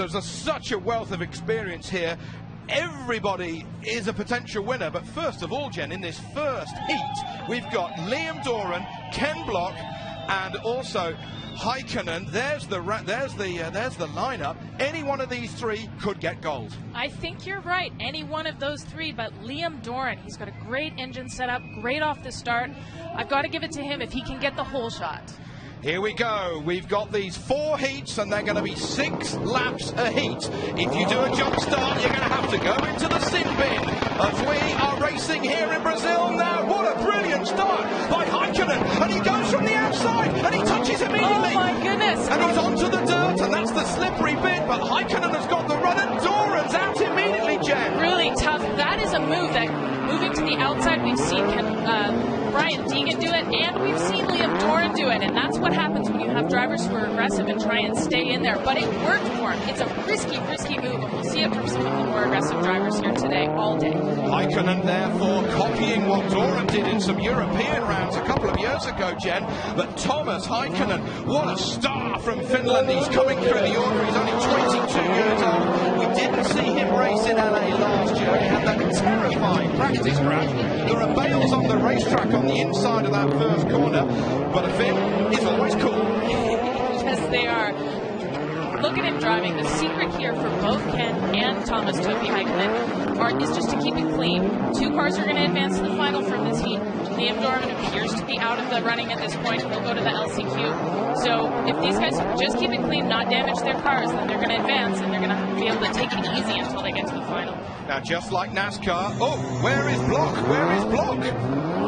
there's such a wealth of experience here. Everybody is a potential winner, but first of all, Jen, in this first heat, we've got Liam Doran, Ken Block, and also Heikkinen. There's the lineup. Any one of these three could get gold. I think you're right. Any one of those three, but Liam Doran, he's got a great engine setup, great off the start. I've got to give it to him if he can get the hole shot. Here we go. We've got these 4 heats, and they're going to be 6 laps a heat. If you do a jump start, you're going to have to go into the sin bin, as we are racing here in Brazil now. What a brilliant start by Heikkinen, and he goes from the outside, and he touches immediately. Oh my goodness! And he's onto the dirt, and that's the slippery bit, but Heikkinen has got the run, and Doran's out immediately, Jen. Really tough. That is a move that, moving to the outside, we've seen Brian Deegan do it, and we've seen Liam Doran do it, and that's what happens when you have drivers who are aggressive and try and stay in there. But it worked for him. It's a risky move, and we'll see it from some of the more aggressive drivers here today, all day. Heikkinen, therefore, copying what Doran did in some European rounds a couple of years ago, Jen. But Thomas Heikkinen, what a star from Finland. He's coming through the order. He's only 22 years old. We didn't see him race in LA last year. He had that terrifying practice crash. There are bales on the racetrack on the inside of that first corner, but a Finn is always cool. Yes, they are. Look at him driving. The secret here for both Ken and Thomas Topi Heikkinen is just to keep it clean. 2 cars are going to advance to the final from this heat. Liam Doran appears to be out of the running at this point. He'll go to the LCQ. So if these guys just keep it clean, not damage their cars, then they're going to advance, and they're going to be able to take it easy until they get to the final. Now, just like NASCAR, oh, where is Block? Where is Block?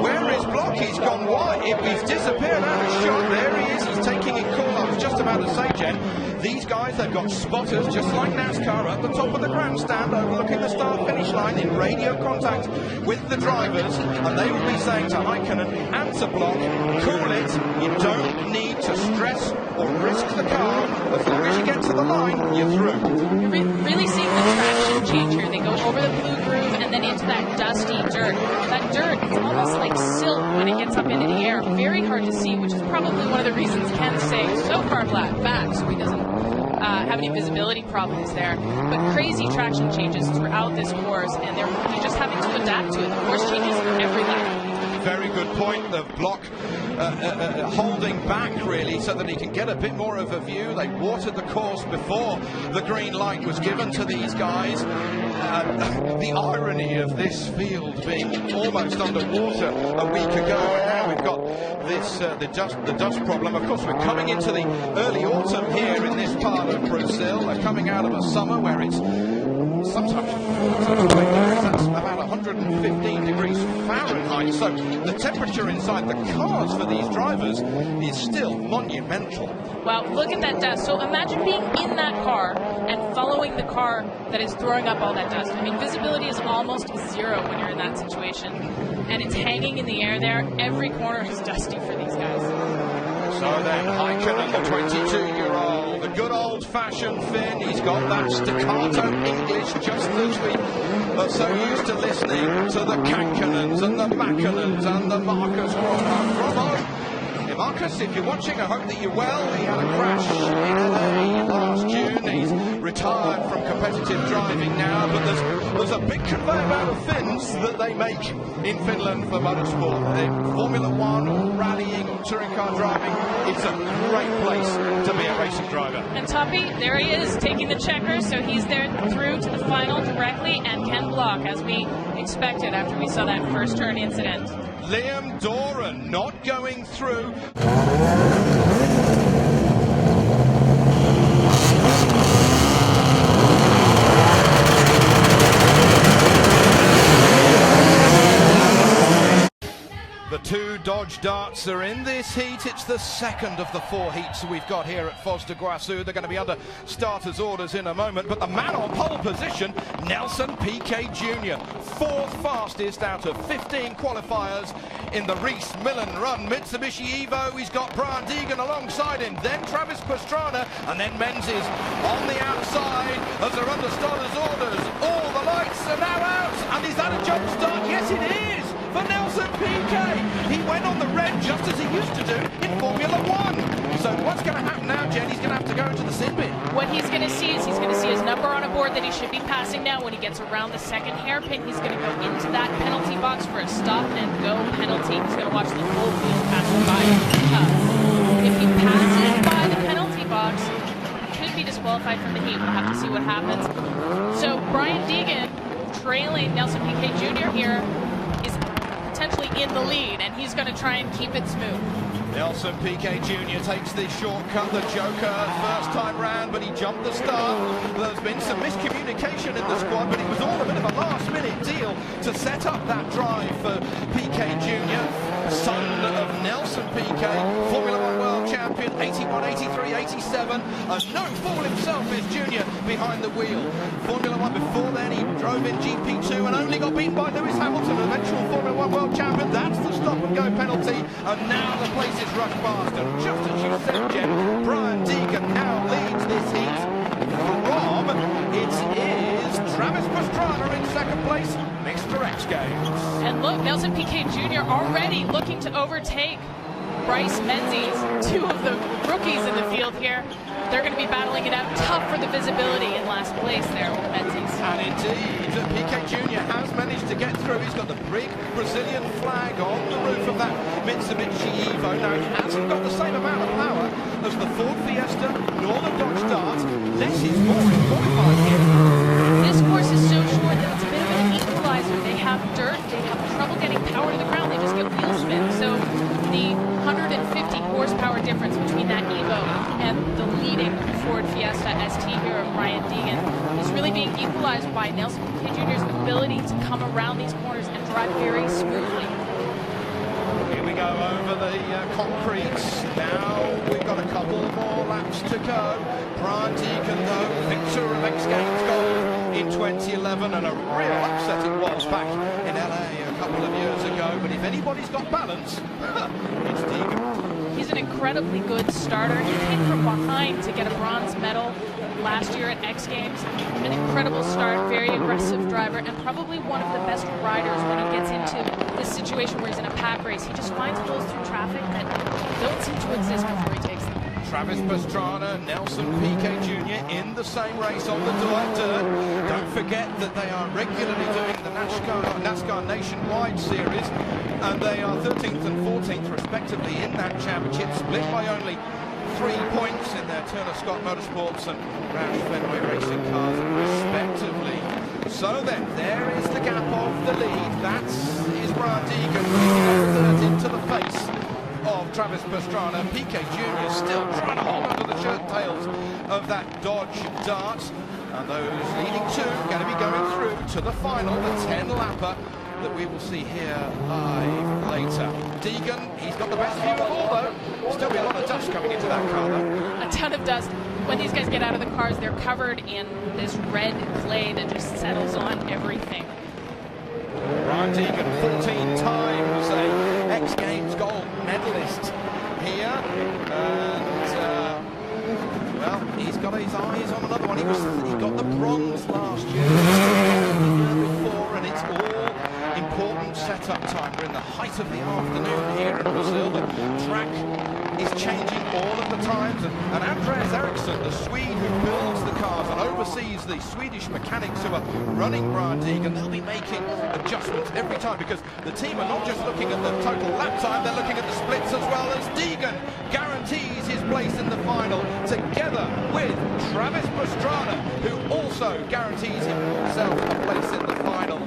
Where is Block? He's gone wide. He's disappeared out of shot. There he is. He's taking it cool. I was just about to say, Jen, these guys, they've got spotters, just like NASCAR, at the top of the grandstand, overlooking the start-finish line in radio contact with the drivers, and they will be saying to Heikkinen and to Block, cool it, you don't need to stress or risk the car. As long as you get to the line, you're through. You're really seeing the traction change here. They go over the blue groove and then into that dusty dirt. That dirt, it's almost like silk when it gets up into the air. Very hard to see, which is probably one of the reasons Ken's staying so far back, so he doesn't have any visibility problems there. But crazy traction changes throughout this course, and they're just having to adapt to it. The course changes every lap. Very good point. The Block holding back, really, so that he can get a bit more of a view. They watered the course before the green light was given to these guys. The irony of this field being almost underwater a week ago, and now we've got this the dust problem. Of course, we're coming into the early autumn here in this part of Brazil. We're coming out of a summer where it's sometimes that's about 115 degrees Fahrenheit. So the temperature inside the cars for these drivers is still monumental. Well, look at that dust. So imagine being in that car and following the car that is throwing up all that dust. I mean, visibility is almost 0 when you're in that situation. And it's hanging in the air there. Every corner is dusty for these guys. So then Heikkinen, the 22-year-old, the good old-fashioned Finn. He's got that staccato English, just as we are so used to listening to the Kankkinens and the Mackinnens and the Marcus Bravo. Marcus, if you're watching, I hope that you're well. He had a crash in LA last June. He's retired from competitive driving now, but there's a big conveyor belt of Finns that they make in Finland for motorsport. Formula One or rallying or touring car driving, it's a great place to be a racing driver. And Topi, there he is, taking the checker, so he's there through to the final directly, and Ken Block, as we expected after we saw that first turn incident. Liam Doran not going through. The 2 Dodge Darts are in this heat. It's the second of the 4 heats we've got here at Foz do Iguaçu. They're going to be under starters' orders in a moment. But the man on pole position, Nelson Piquet Jr., 4th fastest out of 15 qualifiers in the Reese Millen Run Mitsubishi Evo. He's got Brian Deegan alongside him, then Travis Pastrana, and then Menzies on the outside as they're under starters' orders. All the lights are now out. And is that a jump start? Yes, it is. For Nelson Piquet. He went on the red just as he used to do in Formula One. So what's going to happen now, Jen? He's going to have to go into the sin bin. What he's going to see is he's going to see a that he should be passing now. When he gets around the second hairpin, he's going to go into that penalty box for a stop and go penalty. He's going to watch the whole field pass by. If he passes by the penalty box, he could be disqualified from the heat. We'll have to see what happens. So Brian Deegan, trailing Nelson Piquet Jr. here, is potentially in the lead, and he's going to try and keep it smooth. Nelson Piquet Jr. takes the shortcut, the Joker, first time round, but he jumped the start. There's been some miscommunication in the squad, but it was all a bit of a last-minute deal to set up that drive for Piquet Jr., son of Nelson Piquet, Formula One world champion, 81, 83, 87, and no fool himself is Jr. behind the wheel. Formula One before then, he drove in GP2 and only got beaten by Lewis Hamilton, eventual Formula One world champion. That's the stop-and-go penalty, and now the place is rushed past. And just as you said, Jen, Brian Deegan now leads this heat from, it is Travis Pastrana in second place, Mr. X Games. And look, Nelson Piquet Jr. already looking to overtake Bryce Menzies, two of the rookies in the field here. They're going to be battling it out tough for the visibility in last place there with Menzies. And indeed, Piquet Jr. has managed to get through. He's got the big Brazilian flag on the roof of that Mitsubishi Evo. Now, it hasn't got the same amount of power as the Ford Fiesta nor the Dodge Dart. Less is more in qualifying here. This course is so short that it's a bit of an equalizer. They have dirt, they have trouble getting power to the ground, they just get wheel spin. So the 150 horsepower difference between that Evo and the leading Ford Fiesta ST here of Brian Deegan is really being equalized by Nelson Piquet Jr.'s ability to come around these corners and drive very smoothly. Here we go over the concrete. Now we've got a couple more laps to go. Brian Deegan, though, victor of X Games gold in 2011, and a real upset it was back in LA a couple of years ago. But if anybody's got balance, it's Deegan. He's an incredibly good starter. He came from behind to get a bronze medal last year at X Games. An incredible start, very aggressive driver, and probably one of the best riders when he gets into this situation where he's in a pack race. He just finds holes through traffic that don't seem to exist before he takes them. Travis Pastrana, Nelson Piquet Jr. in the same race on the dirt. Don't forget that they are regularly doing the NASCAR Nationwide Series, and they are 13th and 14th respectively in that championship, split by only 3 points in their Turner Scott Motorsports and Roush Fenway Racing cars respectively. So then, there is the gap of the lead. That is Brian Deegan bringing into the face of Travis Pastrana. Piquet Jr. still trying to hold onto the shirt tails of that Dodge Dart. And those leading two are going to be going through to the final, the 10-lapper that we will see here live later. Deegan, he's got the best view of all, though. Still be a lot of dust coming into that car, though. A ton of dust. When these guys get out of the cars, they're covered in this red clay that just settles on everything. Brian Deegan, 14 times a X Games gold medalist here, and well, he's got his eyes on another one. He got the bronze last year, before, and it's all important setup time. We're in the height of the afternoon here in Brazil. The track is changing all of the times, and Andreas Eriksson, the Swede who builds the cars and oversees the Swedish mechanics who are running Brian Deegan, they'll be making adjustments every time, because the team are not just looking at the total lap time, they're looking at the splits as well, as Deegan guarantees his place in the final, together with Travis Pastrana, who also guarantees himself a place in the final.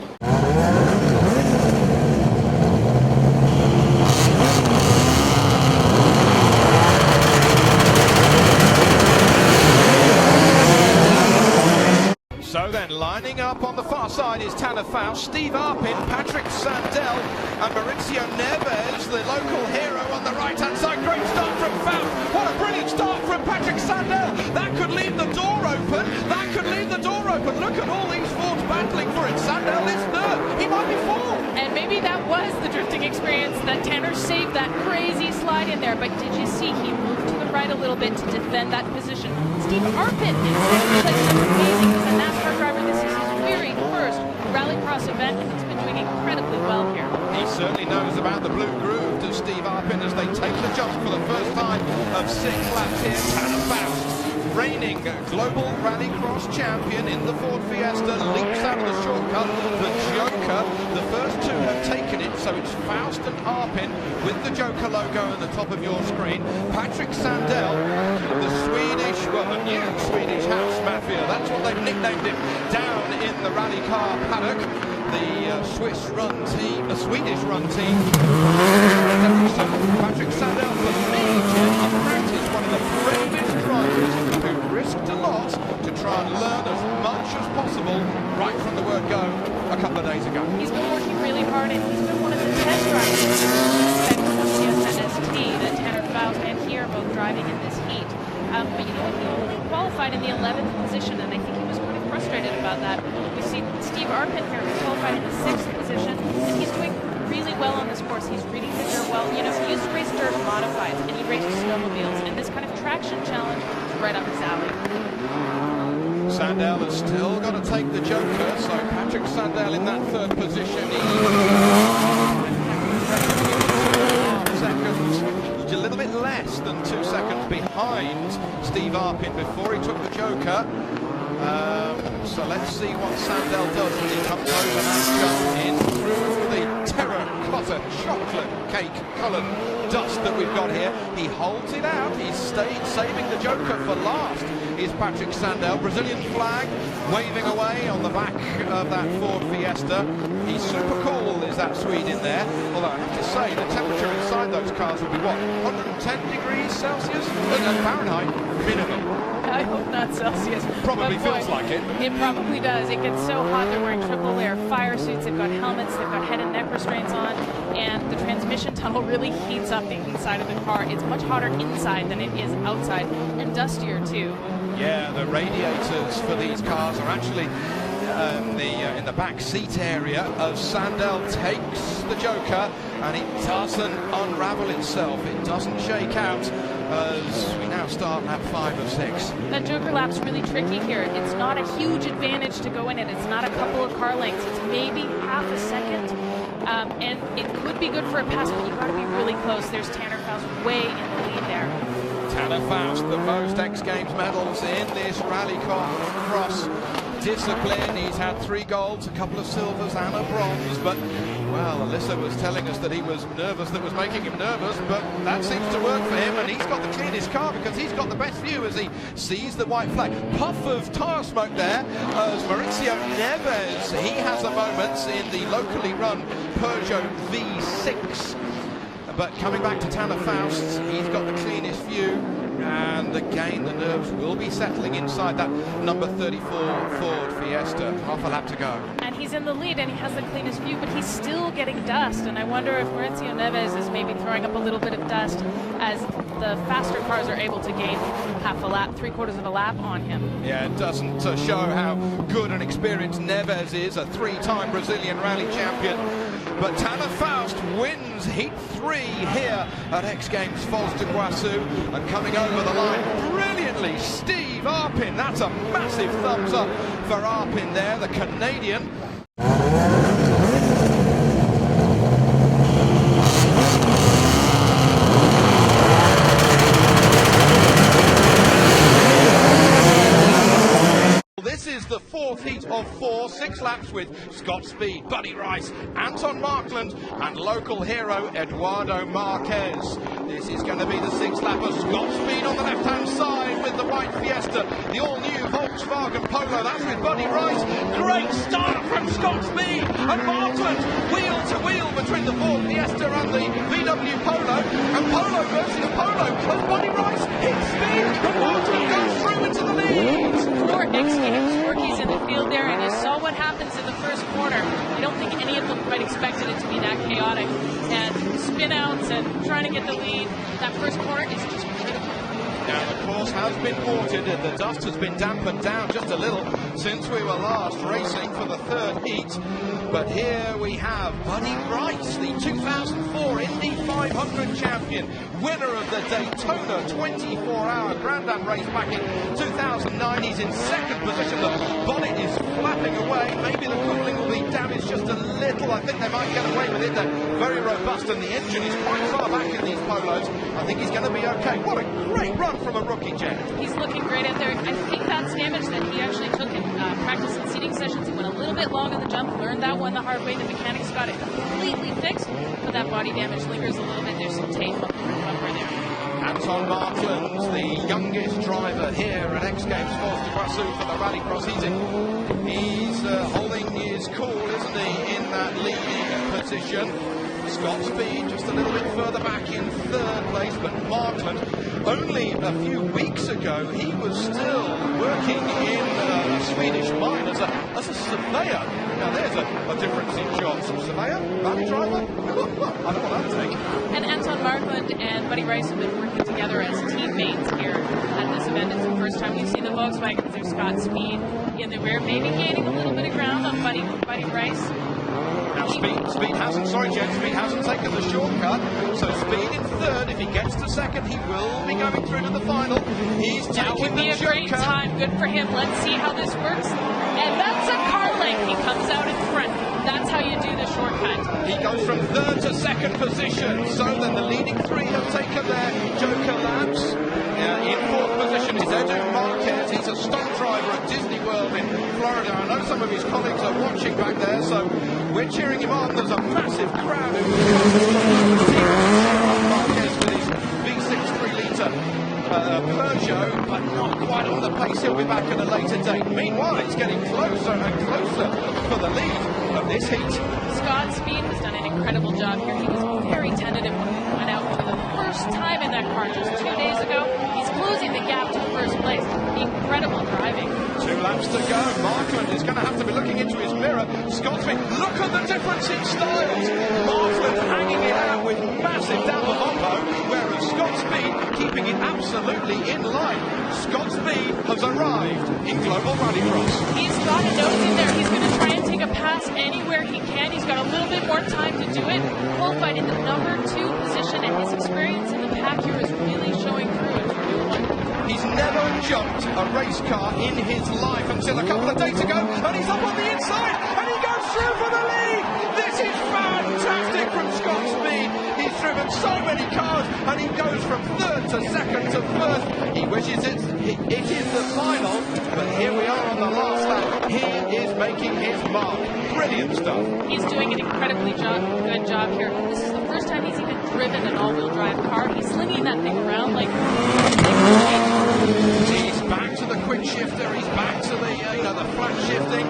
So then, lining up on the far side is Tanner Faust, Steve Arpin, Patrick Sandell, and Maurizio Neves, the local hero on the right-hand side. Great start from Faust. What a brilliant start from Patrick Sandell. That could leave the door open. That could leave the door open. Look at all these Fords battling for it. Sandell is third. He might be fourth. And maybe that was the drifting experience that Tanner saved that crazy slide in there. But did you see he moved to the right a little bit to defend that position? Steve Arpin in second place. That's amazing. He's a NASCAR driver. This is his very first rallycross event, and he's been doing incredibly well here. He certainly knows about the blue groove, does Steve Arpin, as they take the jump for the first time of 6 laps here. Tanner Faust reigning global rallycross champion in the Ford Fiesta, leaps out of the shortcut. The Joker, the first two have taken it, so it's Faust and Arpin with the Joker logo on the top of your screen. Patrick Sandell, the Swedish, well, the new Swedish House Mafia, that's what they've nicknamed him, down in the rally car paddock. The Swiss-run team, the Swedish-run team. Patrick Sandell, for me, Jim, in practice, one of the bravest drivers who risked a lot to try and learn as much as possible right from the word go a couple of days ago. He's been working really hard, and he's been one of the test drivers at ST that Tanner Faust and here are both driving in this heat. But you know, he only qualified in the 11th position, and I think he was pretty frustrated about that. We see Steve Arpin here, who qualified in the 6th position, and he's doing really well on this course. He's reading the dirt well. You know, he used to race dirt modifieds, and he races snowmobiles, and this kind of traction challenge is right up his alley. Sandell has still got to take the Joker, so Patrick Sandell in that 3rd position. Seconds, a little bit less than 2 seconds behind Steve Arpin before he took the Joker. So let's see what Sandell does when he comes over that jump in through the terracotta chocolate cake coloured dust that we've got here. He holds it out, he's stayed saving the Joker for last. Is Patrick Sandell, Brazilian flag waving away on the back of that Ford Fiesta. He's super cool, is that Swede in there. Although I have to say, the temperature inside those cars would be what, 110 degrees Celsius? Fahrenheit minimum. I hope not Celsius. Probably feels like it. It probably does. It gets so hot. They're wearing triple layer fire suits. They've got helmets. They've got head and neck restraints on. And the transmission tunnel really heats up the inside of the car. It's much hotter inside than it is outside, and dustier too. Yeah, the radiators for these cars are actually in the back seat area as Sandell takes the Joker, and it doesn't unravel itself. It doesn't shake out as we now start lap 5 of 6. That Joker lap's really tricky here. It's not a huge advantage to go in it. It's not a couple of car lengths. It's maybe half a second. And it could be good for a pass, but you've got to be really close. There's Tanner Faust way in the lead there. Tanner Faust, the most X Games medals in this rallycross discipline. He's had 3 golds, a couple of silvers and a bronze, but well, Alyssa was telling us that he was nervous, that was making him nervous, but that seems to work for him, and he's got the cleanest car because he's got the best view as he sees the white flag. Puff of tyre smoke there as Mauricio Neves, he has a moment in the locally run Peugeot V6. But coming back to Tanner Faust, he's got the cleanest view, and again the nerves will be settling inside that number 34 Ford Fiesta. Half a lap to go. And he's in the lead and he has the cleanest view, but he's still getting dust, and I wonder if Mauricio Neves is maybe throwing up a little bit of dust as the faster cars are able to gain half a lap, 3/4 of a lap on him. Yeah, it doesn't show how good and experienced Neves is, a 3-time Brazilian rally champion. But Tanner Faust wins Heat 3 here at X Games Foz do Iguaçu, and coming over the line brilliantly, Steve Arpin. That's a massive thumbs up for Arpin there, the Canadian. This is the 4th heat of 4, 6 laps with Scott Speed, Buddy Rice, Anton Markland, and local hero Eduardo Marquez. This is going to be the 6th lap of Scott Speed on the left-hand side with the white Fiesta, the all-new Volkswagen Polo. That's with Buddy Rice. Great start from Scott Speed, and Markland wheel to wheel between the Ford Fiesta and the VW Polo, and Polo versus the Polo as Buddy Rice hits Speed, and Markland goes through into the lead. 4 X Games rookies in the field there, and you saw what happens in the first corner. I don't think any of them quite expected it to be that chaotic, and spin outs and trying to get the lead. That first corner is just critical. Now the course has been watered and the dust has been dampened down just a little since we were last racing for the 3rd heat. But here we have Buddy Rice, the 2004 Indy 500 champion, winner of the Daytona 24-hour Grand Am race back in 2009. He's in 2nd position. The bonnet is flapping away. Maybe the cooling will be damaged just a little. I think they might get away with it. They're very robust, and the engine is quite far back in these polos. I think he's going to be okay. What a great run from a rookie, Jen. He's looking great out there. I think that's damage that he actually took in practice and seating sessions. He went a little bit long on the jump, learned that one the hard way. The mechanics got it completely fixed, but that body damage lingers a little bit. There's some tape up the bumper there. Anton Martins, the youngest driver here at X Games Force de Brassou for the Rallycross. He's holding his cool, isn't he, in that leading position. Scott Speed just a little bit further back in third place, but Markland, only a few weeks ago, he was still working in a Swedish mine as a surveyor. Now there's a difference in jobs. Surveyor? Rally driver? I don't know what that take. And Anton Markland and Buddy Rice have been working together as teammates here at this event. It's the first time we've seen the Volkswagens. There's Scott Speed in the rear, maybe gaining a little bit of ground on Buddy Rice. Now Speed hasn't taken the shortcut, so Speed in third. If he gets to second, he will be going through to the final. He's that would be a great time. Good for him. Let's see how this works. And that's a car length. He comes out in front. That's how you do the shortcut. He goes from third to second position. So then the leading three have taken their Joker laps. In fourth position is Edu Marquez. He's a stunt driver at Disney World in Florida. I know some of his colleagues are watching back there, so we're cheering him on. There's a massive crowd who Marquez with his V6 3-litre Peugeot, but not quite on the pace. He'll be back at a later date. Meanwhile, it's getting closer and closer for the lead of this heat. Scott Speed has done an incredible job here. He was very tentative when he went out for the first time in that car just 2 days ago. He's closing the gap to first place. Incredible driving. 2 laps to go. Markland is going to have to be looking into his mirror. Scott Speed, look at the difference in styles. Markland hanging it out with massive down the bombo, whereas Scott Speed keeping it absolutely in line. Scott Speed has arrived in Global Rallycross. He's got a nose in there. He's going to try and take a pass anywhere he can. He's got a little bit more time to do it. Qualified in the number 2 position, and his experience in the pack here is really showing through in Formula 1. He's never jumped a race car in his life until a couple of days ago, and he's up on the inside, and he goes through for the lead. This is fantastic from Scott Speed. He's driven so many cars, and he goes from third to second to first. He wishes it is the final, but here we are on the last lap. He is making his mark. Brilliant stuff. He's doing an incredibly good job here. This is the first time he's even driven an all-wheel drive car. He's slinging that thing around like... He's back to the quick shifter. He's back to the flat shifting,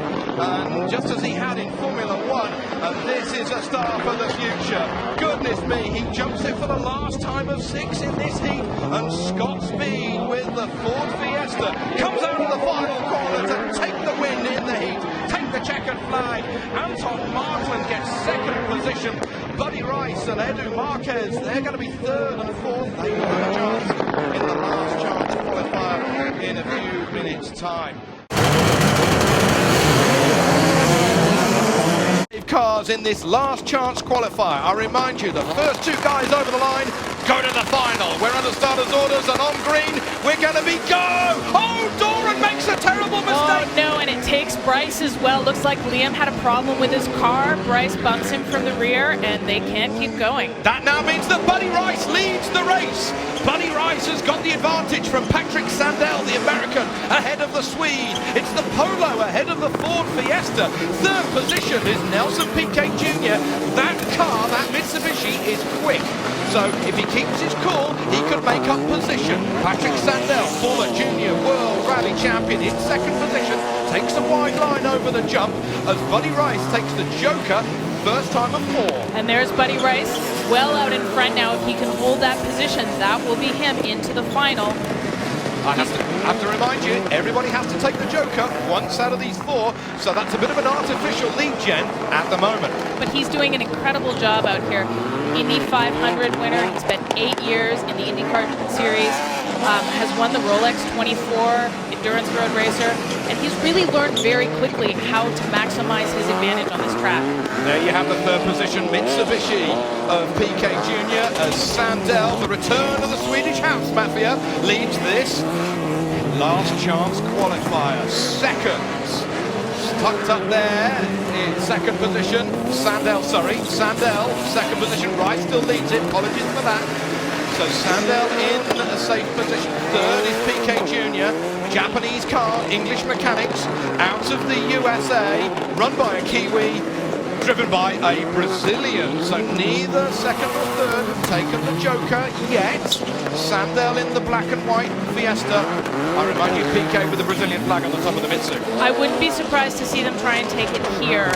just as he had in Formula 1. And this is a star for the future. Goodness me, he jumps it for the last time of 6 in this heat. And Scott Speed with the Ford Fiesta comes out of the final corner to take the win in the heat. Take the checkered flag. Anton Markland gets second position. Buddy Rice and Edu Marquez, they're going to be third and fourth. They've got a chance in the last chance qualifier in a few minutes' time. Cars in this last chance qualifier. I remind you, the first 2 guys over the line go to the final. We're under starters' orders, and on green, we're going to be go! Oh, Doran makes a terrible mistake! Oh, no, and it takes Bryce as well. Looks like Liam had a problem with his car. Bryce bumps him from the rear, and they can't keep going. That now means that Buddy Rice leads the race. Buddy Rice has got the advantage from Patrick Sandell, the American, ahead of the Swede. It's the Polo ahead of the Ford Fiesta. Third position is Nelson Piquet Jr. That car, that Mitsubishi, is quick. So if he keeps his cool, he could make up position. Patrick Sandell, former junior world rally champion, in second position, takes a wide line over the jump as Buddy Rice takes the Joker, first time of 4. And there's Buddy Rice, well out in front now. If he can hold that position, that will be him into the final. I have to remind you, everybody has to take the Joker once out of these 4, so that's a bit of an artificial lead, Jen, at the moment. But he's doing an incredible job out here. Indy 500 winner, he spent 8 years in the IndyCar Series, has won the Rolex 24 Endurance Road Racer, and he's really learned very quickly how to maximize his advantage on this track. There you have the third position Mitsubishi of Piquet Jr. as Sandell, the return of the Swedish House Mafia, leads this last chance qualifier. Seconds tucked up there in second position. Sandell, second position. Rice still leads it. Apologies for that. So Sandell in a safe position. Third is PK Jr. Japanese car, English mechanics, out of the USA, run by a Kiwi, driven by a Brazilian. So neither second or third have taken the Joker yet. Sandell in the black and white Fiesta. I remind you, PK with the Brazilian flag on the top of the Mitsu. I wouldn't be surprised to see them try and take it here.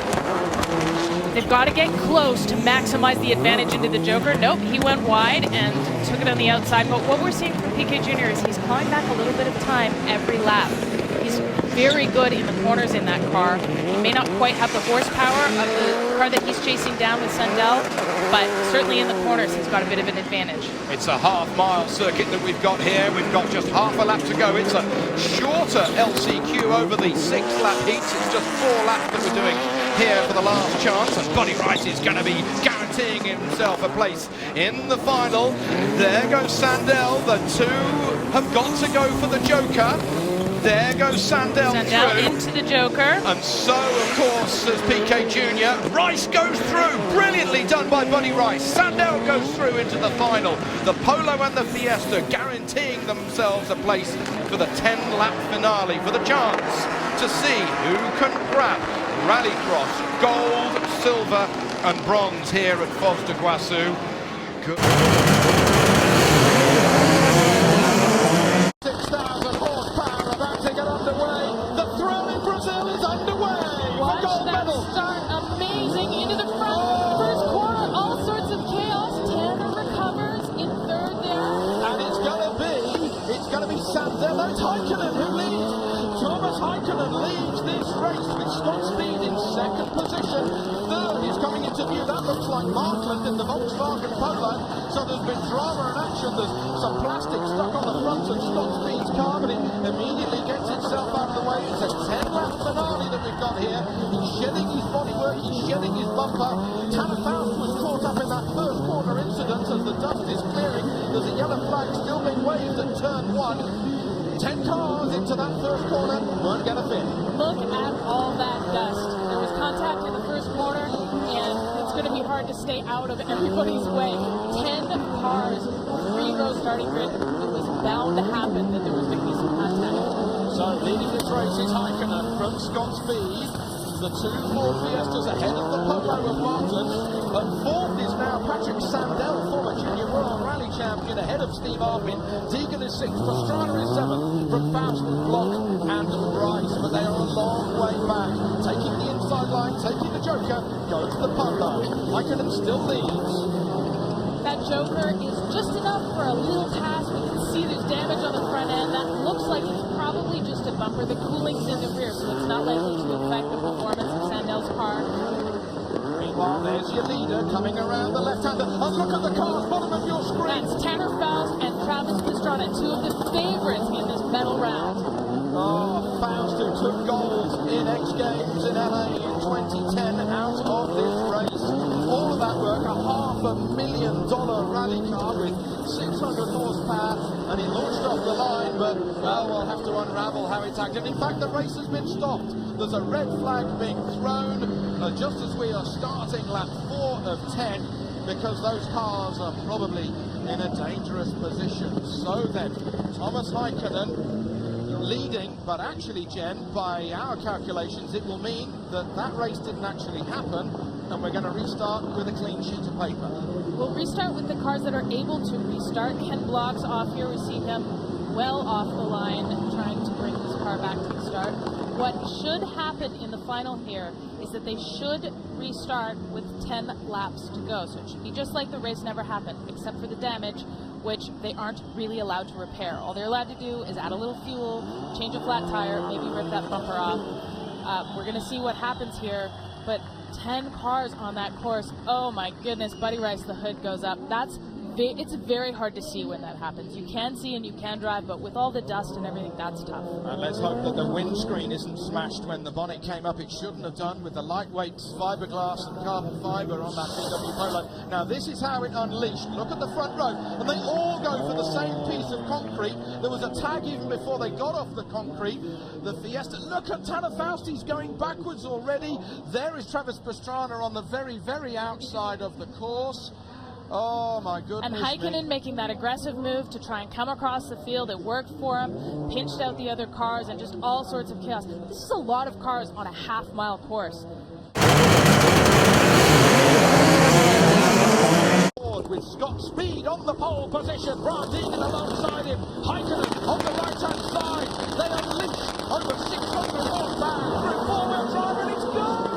They've got to get close to maximize the advantage into the Joker. Nope, he went wide and took it on the outside. But what we're seeing from PK Jr. is he's clawing back a little bit of time every lap. He's very good in the corners in that car. He may not quite have the horsepower of the car that he's chasing down with Sandell, but certainly in the corners he's got a bit of an advantage. It's a half-mile circuit that we've got here. We've got just half a lap to go. It's a shorter LCQ over the 6-lap heats. It's just 4 laps that we're doing here for the last chance, and Buddy Rice is going to be guaranteeing himself a place in the final. There goes Sandell. The two have got to go for the Joker. There goes Sandell through. Into the Joker. And so, of course, as PK Jr., Rice goes through. Brilliantly done by Buddy Rice. Sandell goes through into the final. The Polo and the Fiesta guaranteeing themselves a place for the 10-lap finale, for the chance to see who can grab Rallycross gold, silver and bronze here at Foz do Iguaçu. 6,000 horsepower about to get underway. The thrill in Brazil is underway. Watch gold that medal. start, amazing, into the front. First corner, all sorts of chaos. Tanner recovers in third there. And it's gonna be Sandell. It's Heikkinen who leads. Thomas Heikkinen leads this race with Scott Speed in second position. Third is coming into view. That looks like Markland in the Volkswagen Polo. So there's been drama and action. There's some plastic stuck on the front of Scott Speed's car, but it immediately gets itself out of the way. It's a 10-lap finale that we've got here. He's shedding his bodywork, he's shedding his bumper. Tanner Faust was caught up in that first corner incident as the dust is clearing. There's a yellow flag still being waved at turn 1. 10 cars into that first corner, won't get a fin. Look at all that dust. There was contact in the first corner, and it's going to be hard to stay out of everybody's way. 10 cars, 3-row starting grid. It was bound to happen that there was going to be some contact. So leading this race is Heikkinen from Scott Speed. The two Ford Fiestas ahead of the Polo of Markland. And fourth is now Patrick Sandell, former Junior World Rally Champion, ahead of Steve Arpin. Deegan is sixth, Pastrana is seventh, from Faust, Block and Rice. But they are a long way back. Taking the inside line, taking the Joker, goes the Polo. Heikkinen still leads. That Joker is just enough for a little pass. We can see there's damage on the front end. That looks like it's probably just a bumper. The cooling's in the rear, so it's not likely to affect the performance of Sandell's car. Meanwhile, there's your leader coming around the left-hander. And look at the cars, bottom of your screen. That's Tanner Faust and Travis Pastrana, two of the favorites in this medal round. Oh, Faust, who took gold in X Games in LA in 2010, out of this race. All of that work, a $500,000 rally car with 600 horsepower, and he launched off the line, but, well, we'll have to unravel how it's acted. In fact, the race has been stopped. There's a red flag being thrown just as we are starting lap 4 of 10, because those cars are probably in a dangerous position. So then, Thomas Heikkinen leading, but actually, Jen, by our calculations, it will mean that that race didn't actually happen, and we're going to restart with a clean sheet of paper. We'll restart with the cars that are able to restart. Ken Block's off here. We see him well off the line, trying to bring his car back to the start. What should happen in the final here is that they should restart with 10 laps to go. So it should be just like the race never happened, except for the damage, which they aren't really allowed to repair. All they're allowed to do is add a little fuel, change a flat tire, maybe rip that bumper off. We're going to see what happens here, but 10 cars on that course. Oh my goodness, Buddy Rice, the hood goes up. That's It's very hard to see when that happens. You can see and you can drive, but with all the dust and everything, that's tough. And let's hope that the windscreen isn't smashed when the bonnet came up. It shouldn't have done, with the lightweight fiberglass and carbon fiber on that VW Polo. Now this is how it unleashed. Look at the front row, and they all go for the same piece of concrete. There was a tag even before they got off the concrete. The Fiesta, look at Tanner Fausti's going backwards already. There is Travis Pastrana on the very, very outside of the course. Oh my goodness. And Heikkinen making that aggressive move to try and come across the field. It worked for him, pinched out the other cars, and just all sorts of chaos. This is a lot of cars on a half-mile course. With Scott Speed on the pole position, Brian Deegan alongside him, Heikkinen on the right-hand side. They unleash over 600 horsepower through four-wheel drive, and it's gone!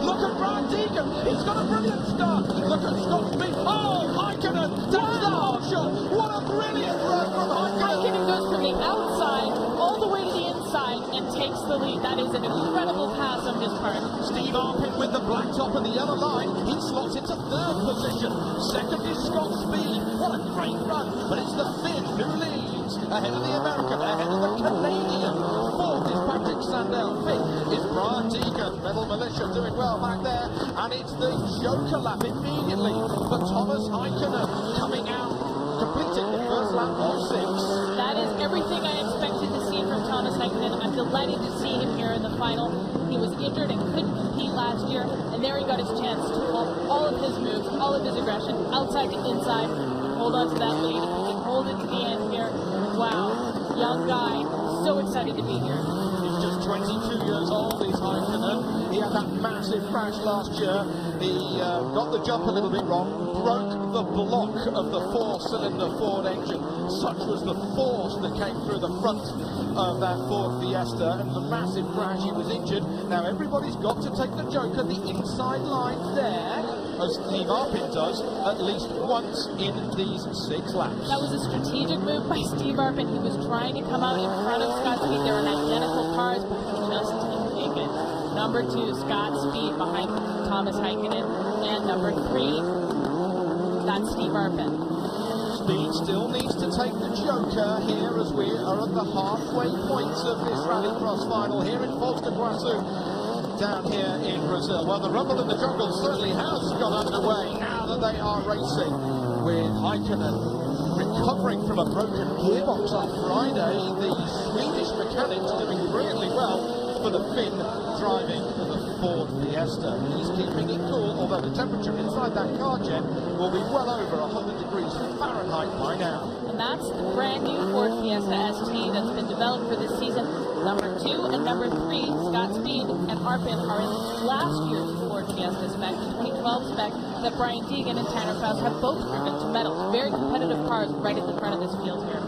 Look at Brian Deegan, he's got a brilliant start. Look at Scott Speed. Oh, Heikkinen does the whole shot. What a brilliant run from Heikkinen. Heikkinen goes from the outside all the way to the inside and takes the lead. That is an incredible pass on his part. Steve Arpin with the black top and the yellow line. He slots into third position. Second is Scott Speed. What a great run. But it's the Finn who leads. Ahead of the American, ahead of the Canadian. Fourth is Patrick Sandell. Fifth is Brian Deegan. Metal Militia doing well back there. And it's the Joker lap immediately for Thomas Heikkinen coming out, completing the first lap of 6. That is everything I expected to see from Thomas Heikkinen. I'm delighted to see him here in the final. He was injured and couldn't compete last year, and there he got his chance to pull all of his moves, all of his aggression, outside to inside, hold on to that lead. He can hold it to the end here. Wow, young guy, so excited to be here. He's just 22 years old, he's Heikkinen. He had that massive crash last year. He got the jump a little bit wrong, broke the block of the four-cylinder Ford engine. Such was the force that came through the front of that Ford Fiesta, and the massive crash, he was injured. Now everybody's got to take the Joker the inside line there, as Steve Arpin does at least once in these 6 laps. That was a strategic move by Steve Arpin. He was trying to come out in front of Scott Speed. They were in identical cars, but he just didn't make it. Number 2, Scott Speed behind Thomas Heikkinen, and number 3, that's Steve Arpin. Speed still needs to take the Joker here as we are at the halfway point of this Rallycross final here in Foz do Iguaçu, down here in Brazil. Well, the rumble in the jungle certainly has got underway now that they are racing, with Heikkinen recovering from a broken gearbox on Friday. The Swedish mechanics doing brilliantly well for the Finn driving the Ford Fiesta. He's keeping it cool, although the temperature inside that car jet will be well over 100 degrees Fahrenheit by now. And that's the brand new Ford Fiesta ST that's been developed for this season. Number 2 and number 3, Scott Speed and Arpin, are in last year's Ford Fiesta spec, the 2012 spec, that Brian Deegan and Tanner Faust have both driven to medal. Very competitive cars right at the front of this field here.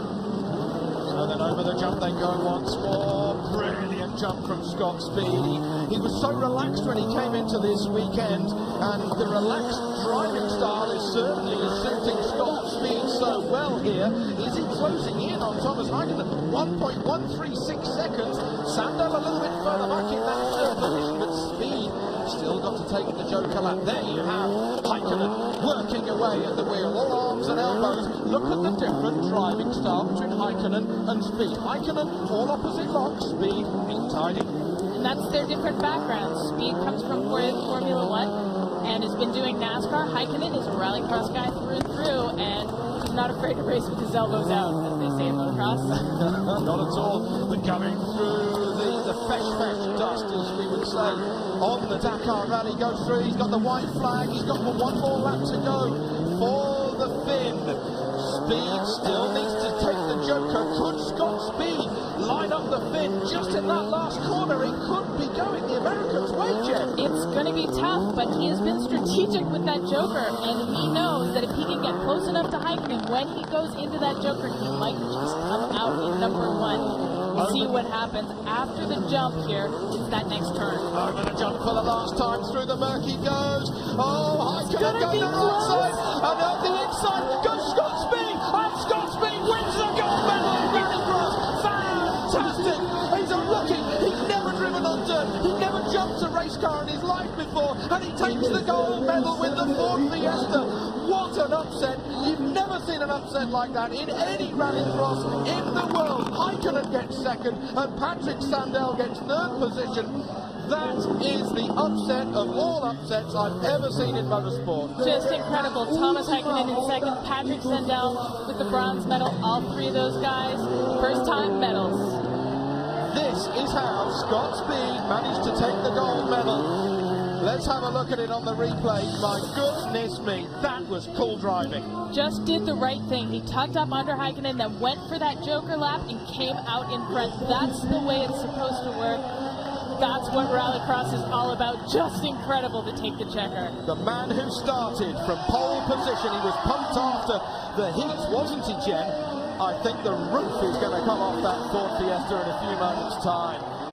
So then over the jump they go once more. Brilliant jump from Scott Speed. He was so relaxed when he came into this weekend, and the relaxed driving style is certainly suiting Scott Speed so well here. Is he closing in on Thomas Heikkinen? 1.136 seconds. Sandell a little bit further back in that third position, but Speed still got to take the Joker lap. There you have Heikkinen working away at the wheel, all arms and elbows. Look at the different driving style between Heikkinen and Speed. Heikkinen, all opposite locks, Speed, being tidy. And that's their different backgrounds. Speed comes from Formula 1 and has been doing NASCAR. Heikkinen is a rallycross guy through and through, and he's not afraid to race with his elbows out, as they say in motocross. Not at all. They're going through the fesh dust, as we would say, on the Dakar Rally. Goes through, he's got the white flag, he's got one more lap to go for the Finn. Speed still needs to take the Joker. Could Scott Speed line up the Finn just in that last corner? It could be going the Americans' way, Jen. It's going to be tough, but he has been strategic with that Joker, and he knows that if he can get close enough to Heikkinen, when he goes into that Joker, he might just come out in number 1. We'll see what happens after the jump here. It's that next turn. Over the jump for the last time, through the murky goes. Oh, Heikkinen going be the right close. side, and out the inside goes Scott Speed, and Scott Speed wins the gold medal in Rallycross. Fantastic! He's a rookie. He's never driven on dirt. He never jumped a race car in his life before, and he takes the gold medal with the Ford Fiesta. What an upset. You've never seen an upset like that in any rallycross in the world. Heikkinen gets second, and Patrick Sandell gets third position. That is the upset of all upsets I've ever seen in motorsport. Just incredible. Thomas Heikkinen in second, Patrick Sandell with the bronze medal. All three of those guys, first-time medals. This is how Scott Speed managed to take the gold medal. Let's have a look at it on the replay. My goodness me, that was cool driving. Just did the right thing. He tucked up under Heikkinen, then went for that joker lap and came out in front. That's the way it's supposed to work. That's what rallycross is all about. Just incredible to take the checker. The man who started from pole position, he was pumped after the heats, wasn't he, Jen? I think the roof is going to come off that Ford Fiesta in a few moments' time.